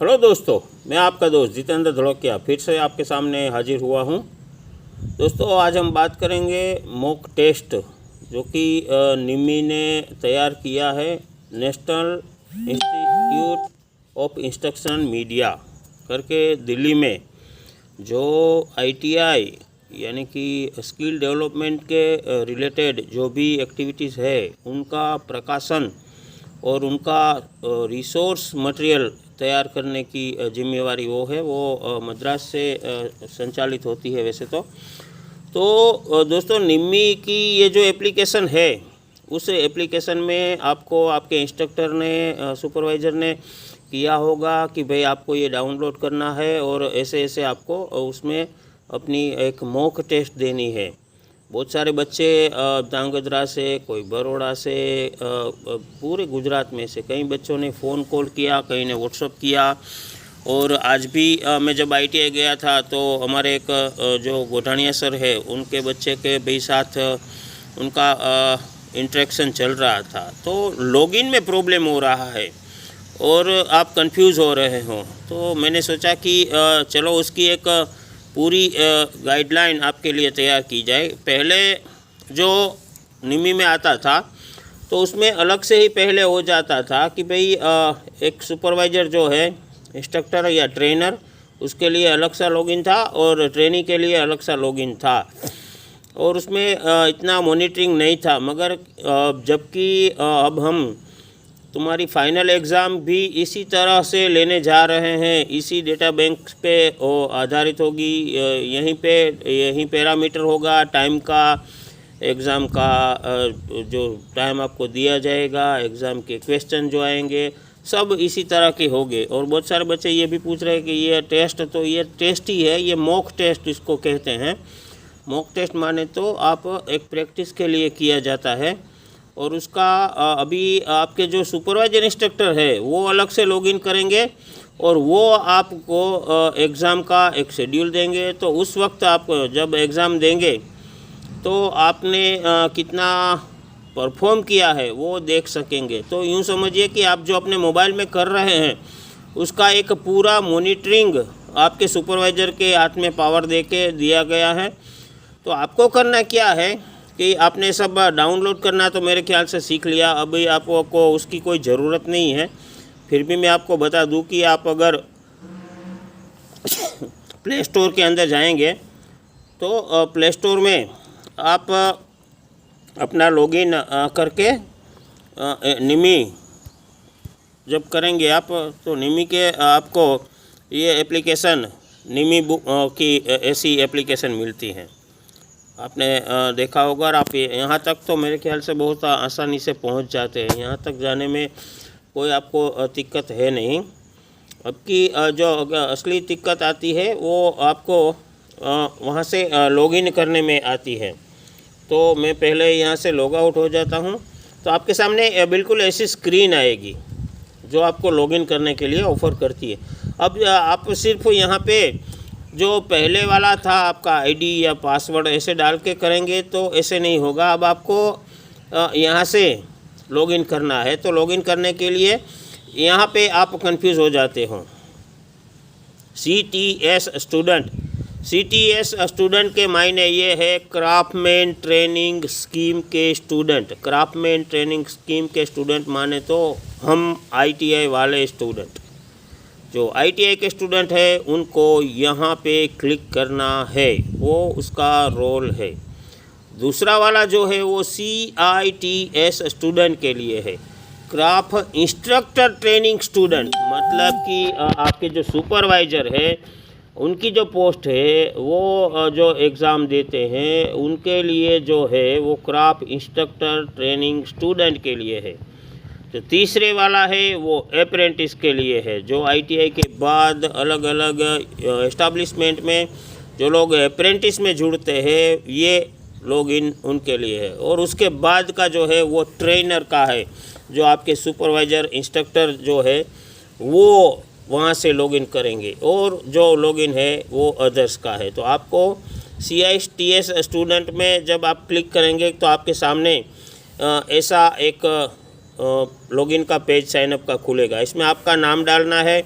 Hello दोस्तों, मैं आपका दोस्त जितेंद्र धड़ोकिया फिर से आपके सामने हाजिर हुआ हूँ। दोस्तों, आज हम बात करेंगे मॉक टेस्ट जो कि निमी ने तैयार किया है। National institute of instruction media करके दिल्ली में जो आईटीआई यानी कि स्किल डेवलपमेंट के रिलेटेड जो भी एक्टिविटीज़ है उनका प्रकाशन और उनका रिसोर्स मटेरियल तैयार करने की जिम्मेवारी वो है। वो मद्रास से संचालित होती है वैसे तो दोस्तों, निम्मी की ये जो एप्लीकेशन है उस एप्लीकेशन में आपको आपके इंस्ट्रक्टर ने सुपरवाइज़र ने किया होगा कि भाई आपको ये डाउनलोड करना है और ऐसे ऐसे आपको उसमें अपनी एक मॉक टेस्ट देनी है। बहुत सारे बच्चे ध्रांगध्रा से, कोई बड़ौदा से, पूरे गुजरात में से कई बच्चों ने फ़ोन कॉल किया, कई ने व्हाट्सअप किया। और आज भी मैं जब आईटीआई गया था तो हमारे एक जो गोठानिया सर है उनके बच्चे के भी साथ उनका इंटरेक्शन चल रहा था। तो लॉगिन में प्रॉब्लम हो रहा है और आप कंफ्यूज हो रहे हो, तो मैंने सोचा कि चलो उसकी एक पूरी गाइडलाइन आपके लिए तैयार की जाए। पहले जो निमी में आता था तो उसमें अलग से ही पहले हो जाता था कि भाई एक सुपरवाइज़र जो है, इंस्ट्रक्टर या ट्रेनर, उसके लिए अलग सा लॉगिन था और ट्रेनी के लिए अलग सा लॉगिन था और उसमें इतना मॉनिटरिंग नहीं था। मगर जबकि अब हम तुम्हारी फ़ाइनल एग्ज़ाम भी इसी तरह से लेने जा रहे हैं, इसी डेटा बैंक पे आधारित होगी। यहीं पैरामीटर होगा टाइम का, एग्ज़ाम का जो टाइम आपको दिया जाएगा, एग्ज़ाम के क्वेश्चन जो आएंगे सब इसी तरह के होंगे। और बहुत सारे बच्चे ये भी पूछ रहे हैं कि ये टेस्ट, तो ये टेस्ट ही है, ये मॉक टेस्ट इसको कहते हैं। मॉक टेस्ट माने तो आप एक प्रैक्टिस के लिए किया जाता है और उसका अभी आपके जो सुपरवाइजर इंस्ट्रक्टर है वो अलग से लॉगिन करेंगे और वो आपको एग्ज़ाम का एक शेड्यूल देंगे। तो उस वक्त आप जब एग्ज़ाम देंगे तो आपने कितना परफॉर्म किया है वो देख सकेंगे। तो यूँ समझिए कि आप जो अपने मोबाइल में कर रहे हैं उसका एक पूरा मॉनिटरिंग आपके सुपरवाइज़र के हाथ में पावर दे के दिया गया है। तो आपको करना क्या है कि आपने सब डाउनलोड करना तो मेरे ख्याल से सीख लिया, अभी आपको उसकी कोई ज़रूरत नहीं है। फिर भी मैं आपको बता दूं कि आप अगर प्ले स्टोर के अंदर जाएंगे तो प्ले स्टोर में आप अपना लॉगिन करके निमी जब करेंगे आप, तो निमी के आपको ये एप्लीकेशन निमी बुक की ऐसी एप्लीकेशन मिलती हैं। आपने देखा होगा और आप यहाँ तक तो मेरे ख्याल से बहुत आसानी से पहुँच जाते हैं। यहाँ तक जाने में कोई आपको दिक्कत है नहीं। अब की जो असली दिक्कत आती है वो आपको वहाँ से लॉगिन करने में आती है। तो मैं पहले यहाँ से लॉग आउट हो जाता हूँ, तो आपके सामने बिल्कुल ऐसी स्क्रीन आएगी जो आपको लॉगिन करने के लिए ऑफ़र करती है। अब आप सिर्फ यहाँ पे जो पहले वाला था आपका आईडी या पासवर्ड ऐसे डाल के करेंगे तो ऐसे नहीं होगा। अब आपको यहाँ से लॉगिन करना है, तो लॉगिन करने के लिए यहाँ पे आप कंफ्यूज हो जाते हो। CTS स्टूडेंट के मायने ये है क्राफ्टमैन ट्रेनिंग स्कीम के स्टूडेंट। क्राफ्टमैन ट्रेनिंग स्कीम के स्टूडेंट माने तो हम ITI वाले स्टूडेंट, जो ITI के स्टूडेंट है उनको यहाँ पे क्लिक करना है, वो उसका रोल है। दूसरा वाला जो है वो CITS स्टूडेंट के लिए है, क्राफ्ट इंस्ट्रक्टर ट्रेनिंग स्टूडेंट। मतलब कि आपके जो सुपरवाइज़र है उनकी जो पोस्ट है वो जो एग्ज़ाम देते हैं उनके लिए जो है वो क्राफ्ट इंस्ट्रक्टर ट्रेनिंग स्टूडेंट के लिए है। तो तीसरे वाला है वो अप्रेंटिस के लिए है, जो ITI के बाद अलग अलग एस्टेब्लिशमेंट में जो लोग अप्रेंटिस में जुड़ते हैं ये लॉगिन उनके लिए है। और उसके बाद का जो है वो ट्रेनर का है, जो आपके सुपरवाइज़र इंस्ट्रक्टर जो है वो वहाँ से लॉगिन करेंगे, और जो लॉगिन है वो अदर्स का है। तो आपको CITS स्टूडेंट में जब आप क्लिक करेंगे तो आपके सामने ऐसा एक लॉगिन का पेज साइनअप का खुलेगा। इसमें आपका नाम डालना है,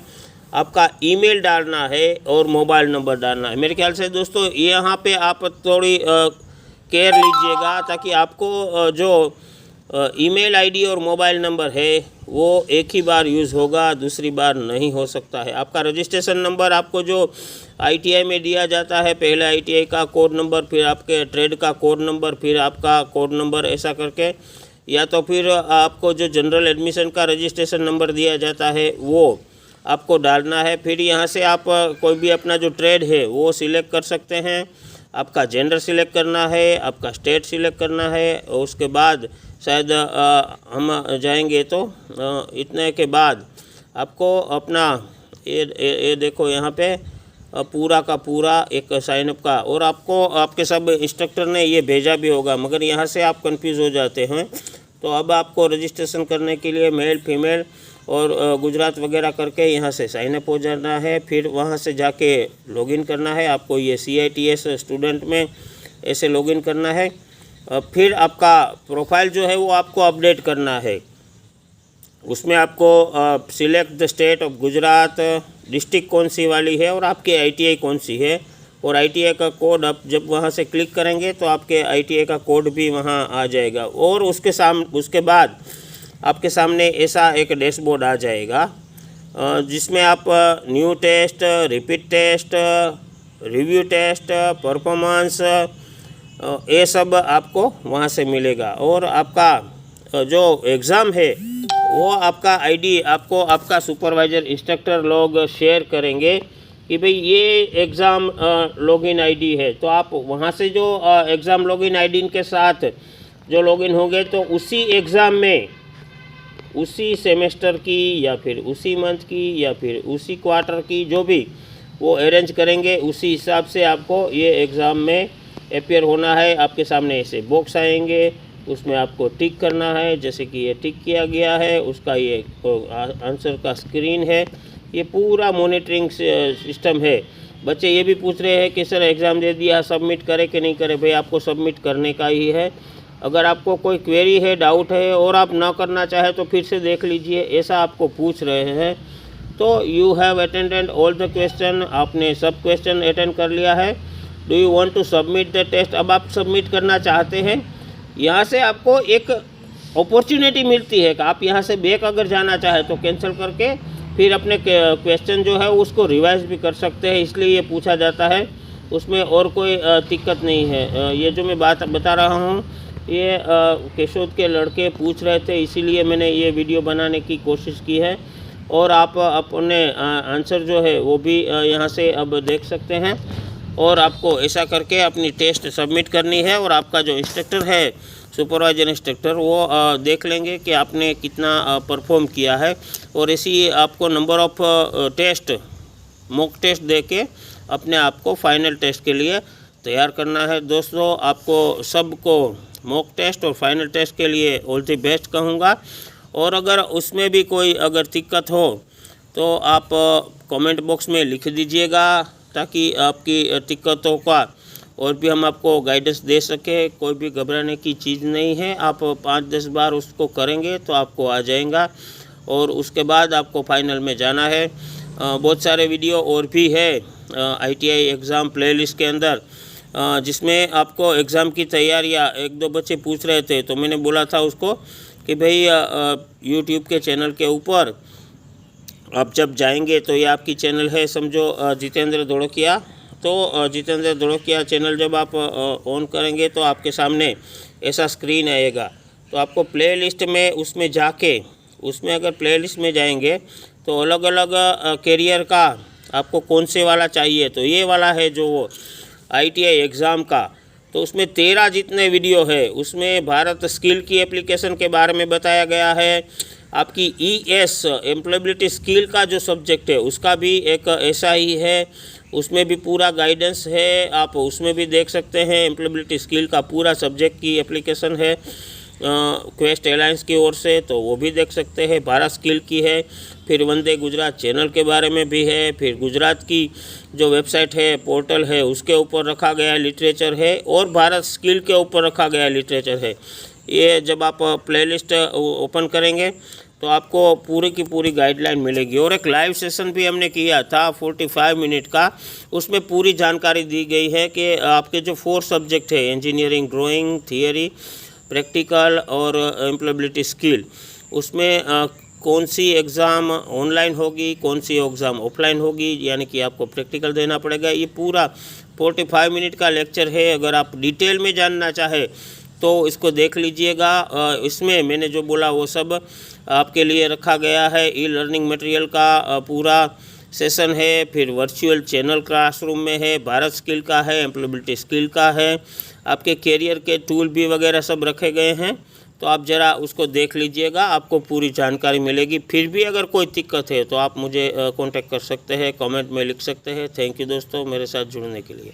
आपका ईमेल डालना है और मोबाइल नंबर डालना है। मेरे ख्याल से दोस्तों यहाँ पे आप थोड़ी केयर लीजिएगा, ताकि आपको जो ईमेल आईडी और मोबाइल नंबर है वो एक ही बार यूज़ होगा, दूसरी बार नहीं हो सकता है। आपका रजिस्ट्रेशन नंबर आपको जो आईटीआई में दिया जाता है, पहले आईटीआई का कोड नंबर, फिर आपके ट्रेड का कोड नंबर, फिर आपका कोड नंबर, ऐसा करके, या तो फिर आपको जो जनरल एडमिशन का रजिस्ट्रेशन नंबर दिया जाता है वो आपको डालना है। फिर यहाँ से आप कोई भी अपना जो ट्रेड है वो सिलेक्ट कर सकते हैं। आपका जेंडर सिलेक्ट करना है, आपका स्टेट सिलेक्ट करना है, और उसके बाद शायद हम जाएंगे तो इतने के बाद आपको अपना ये देखो यहाँ पे पूरा का पूरा एक साइनअप का, और आपको आपके सब इंस्ट्रक्टर ने ये भेजा भी होगा, मगर यहाँ से आप कंफ्यूज हो जाते हैं। तो अब आपको रजिस्ट्रेशन करने के लिए मेल फीमेल और गुजरात वगैरह करके यहाँ से साइनअप हो जाना है। फिर वहाँ से जाके लॉगिन करना है। आपको ये CITS स्टूडेंट में ऐसे लॉगिन करना है। फिर आपका प्रोफाइल जो है वो आपको अपडेट करना है। उसमें आपको select the state of Gujarat, district कौन सी वाली है और आपके ITI कौन सी है, और ITI का कोड आप जब वहाँ से क्लिक करेंगे तो आपके ITI का कोड भी वहाँ आ जाएगा। और उसके बाद आपके सामने ऐसा एक डैशबोर्ड आ जाएगा जिसमें आप new test, repeat test, review test, performance, ये सब आपको वहाँ से मिलेगा। और आपका जो एग्ज़ाम है वो आपका आईडी आपको आपका सुपरवाइज़र इंस्ट्रक्टर लोग शेयर करेंगे कि भाई ये एग्ज़ाम लॉगिन आईडी है। तो आप वहाँ से जो एग्ज़ाम लॉगिन आईडी के साथ जो लॉगिन होंगे तो उसी एग्ज़ाम में उसी सेमेस्टर की या फिर उसी मंथ की या फिर उसी क्वार्टर की जो भी वो अरेंज करेंगे, उसी हिसाब से आपको ये एग्ज़ाम में अपियर होना है। आपके सामने ऐसे बॉक्स आएंगे, उसमें आपको टिक करना है। जैसे कि ये टिक किया गया है, उसका ये आंसर का स्क्रीन है। ये पूरा मॉनिटरिंग सिस्टम है। बच्चे ये भी पूछ रहे हैं कि सर एग्ज़ाम दे दिया, सबमिट करें कि नहीं करें। भाई आपको सबमिट करने का ही है। अगर आपको कोई क्वेरी है, डाउट है और आप ना करना चाहे तो फिर से देख लीजिए, ऐसा आपको पूछ रहे हैं। तो you have attended all the question, आपने सब क्वेश्चन अटेंड कर लिया है। Do you want to submit the test, अब आप सबमिट करना चाहते हैं। यहाँ से आपको एक अपॉर्चुनिटी मिलती है कि आप यहाँ से बैक अगर जाना चाहे तो कैंसिल करके फिर अपने क्वेश्चन जो है उसको रिवाइज भी कर सकते हैं। इसलिए ये पूछा जाता है, उसमें और कोई दिक्कत नहीं है। ये जो मैं बात बता रहा हूँ ये केशोद के लड़के पूछ रहे थे, इसीलिए मैंने ये वीडियो बनाने की कोशिश की है। और आप अपने आंसर जो है वो भी यहाँ से अब देख सकते हैं। और आपको ऐसा करके अपनी टेस्ट सबमिट करनी है, और आपका जो इंस्ट्रक्टर है, सुपरवाइजर इंस्ट्रक्टर, वो देख लेंगे कि आपने कितना परफॉर्म किया है। और ऐसी आपको number of test, mock test दे के अपने आप को फाइनल टेस्ट के लिए तैयार करना है। दोस्तों आपको सबको मॉक टेस्ट और फाइनल टेस्ट के लिए ऑल द बेस्ट कहूँगा। और अगर उसमें भी कोई अगर दिक्कत हो तो आप कमेंट बॉक्स में लिख दीजिएगा, ताकि आपकी दिक्कतों का और भी हम आपको गाइडेंस दे सके। कोई भी घबराने की चीज़ नहीं है। आप 5-10 बार उसको करेंगे तो आपको आ जाएगा, और उसके बाद आपको फाइनल में जाना है। बहुत सारे वीडियो और भी है ITI एग्ज़ाम प्लेलिस्ट के अंदर, जिसमें आपको एग्ज़ाम की तैयारियाँ, 1-2 बच्चे पूछ रहे थे तो मैंने बोला था उसको कि भाई यूट्यूब के चैनल के ऊपर आप जब जाएंगे तो ये आपकी चैनल है, समझो जितेंद्र धोड़किया। तो जितेंद्र धोड़किया चैनल जब आप ऑन करेंगे तो आपके सामने ऐसा स्क्रीन आएगा। तो आपको प्लेलिस्ट में उसमें जाके, उसमें अगर प्लेलिस्ट में जाएंगे तो अलग अलग कैरियर का आपको कौन से वाला चाहिए, तो ये वाला है जो वो ITI एग्ज़ाम का। तो उसमें 13 जितने वीडियो है, उसमें भारत स्किल की एप्लीकेशन के बारे में बताया गया है। आपकी ES एम्प्लॉयबिलिटी स्किल का जो सब्जेक्ट है उसका भी एक ऐसा ही है, उसमें भी पूरा गाइडेंस है। आप उसमें भी देख सकते हैं, एम्प्लॉयबिलिटी स्किल का पूरा सब्जेक्ट की एप्लीकेशन है क्वेस्ट एयरलाइंस की ओर से, तो वो भी देख सकते हैं। भारत स्किल की है, फिर वंदे गुजरात चैनल के बारे में भी है, फिर गुजरात की जो वेबसाइट है, पोर्टल है, उसके ऊपर रखा गया लिटरेचर है, और भारत स्किल के ऊपर रखा गया लिटरेचर है। ये जब आप प्लेलिस्ट ओपन करेंगे तो आपको पूरी की पूरी गाइडलाइन मिलेगी। और एक लाइव सेशन भी हमने किया था 45 मिनट का, उसमें पूरी जानकारी दी गई है कि आपके जो 4 सब्जेक्ट है, इंजीनियरिंग, ड्राइंग, थियरी, प्रैक्टिकल और एम्प्लॉयबिलिटी स्किल, उसमें कौन सी एग्ज़ाम ऑनलाइन होगी, कौन सी एग्ज़ाम ऑफलाइन होगी, यानी कि आपको प्रैक्टिकल देना पड़ेगा। ये पूरा 45 मिनट का लेक्चर है। अगर आप डिटेल में जानना चाहे तो इसको देख लीजिएगा। इसमें मैंने जो बोला वो सब आपके लिए रखा गया है। ई लर्निंग मटेरियल का पूरा सेशन है, फिर वर्चुअल चैनल क्लासरूम में है, भारत स्किल का है, एम्प्लॉयबिलिटी स्किल का है, आपके कैरियर के टूल भी वगैरह सब रखे गए हैं। तो आप ज़रा उसको देख लीजिएगा, आपको पूरी जानकारी मिलेगी। फिर भी अगर कोई दिक्कत है तो आप मुझे कांटेक्ट कर सकते हैं, कमेंट में लिख सकते हैं। थैंक यू दोस्तों मेरे साथ जुड़ने के लिए।